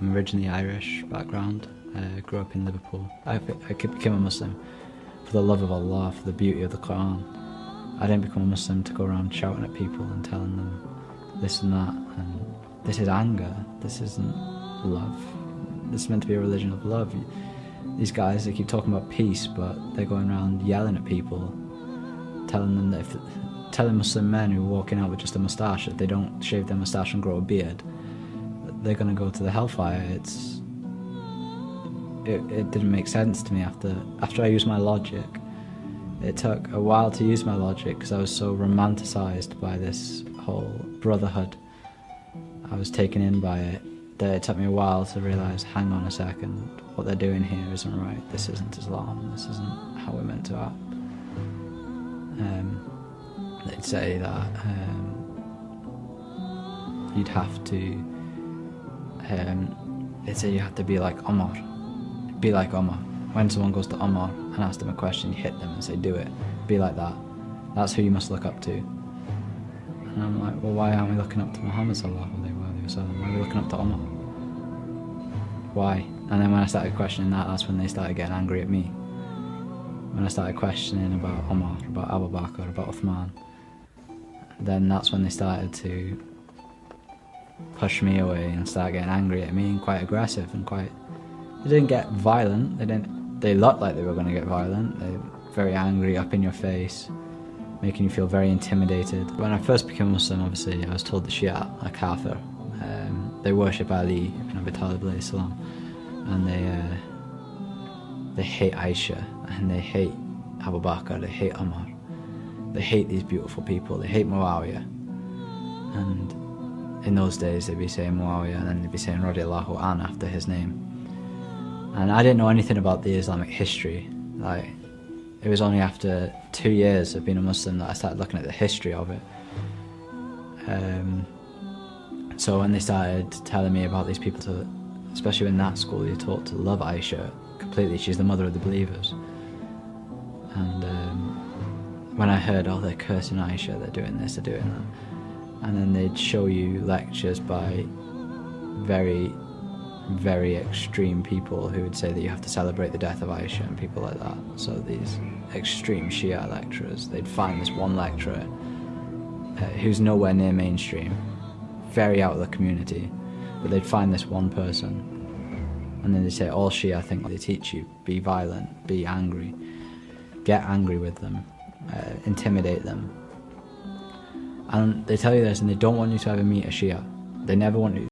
I'm originally Irish background. Grew up in Liverpool. I became a Muslim for the love of Allah, for the beauty of the Quran. I didn't become a Muslim to go around shouting at people and telling them this and that, and this is anger, this isn't love. This is meant to be a religion of love. These guys, they keep talking about peace, but they're going around yelling at people, telling them that telling Muslim men who are walking out with just a moustache that they don't shave their moustache and grow a beard, they're going to go to the hellfire. It didn't make sense to me after I used my logic. It took a while to use my logic because I was so romanticised by this whole brotherhood. I was taken in by it that it took me a while to realise, hang on a second, what they're doing here isn't right. This isn't Islam. This isn't how we're meant to act. They'd say that you'd have to. They'd say you have to be like Omar. Be like Omar. When someone goes to Omar and asks them a question, you hit them and say, do it. Be like that. That's who you must look up to. And I'm like, well, why aren't we looking up to Muhammad sallallahu alaihi wasallam? Why are we looking up to Omar? Why? And then when I started questioning that's when they started getting angry at me. When I started questioning about Omar, about Abu Bakr, about Uthman, then that's when they started to push me away and start getting angry at me and quite aggressive and quite. They didn't get violent. They looked like they were going to get violent. They were very angry, up in your face, making you feel very intimidated. When I first became Muslim, obviously, I was told the Shia are kafir. They worship Ali ibn Abi Talib alayhi salam, and they hate Aisha, and they hate Abu Bakr, they hate Umar, they hate these beautiful people, they hate Muawiyah. And in those days they'd be saying Muawiyah and then they'd be saying Radiallahu An after his name. And I didn't know anything about the Islamic history. Like, it was only after 2 years of being a Muslim that I started looking at the history of it. So when they started telling me about these people, especially in that school, you're taught to love Aisha completely. She's the mother of the believers. And when I heard, oh, they're cursing Aisha, they're doing this, they're doing that, and then they'd show you lectures by very, very extreme people who would say that you have to celebrate the death of Aisha and people like that. So these extreme Shia lecturers, they'd find this one lecturer who's nowhere near mainstream, very out of the community, but they'd find this one person, and then they'd say, all Shia think they teach you, be violent, be angry, get angry with them, intimidate them. And they tell you this, and they don't want you to ever meet a Shia. They never want you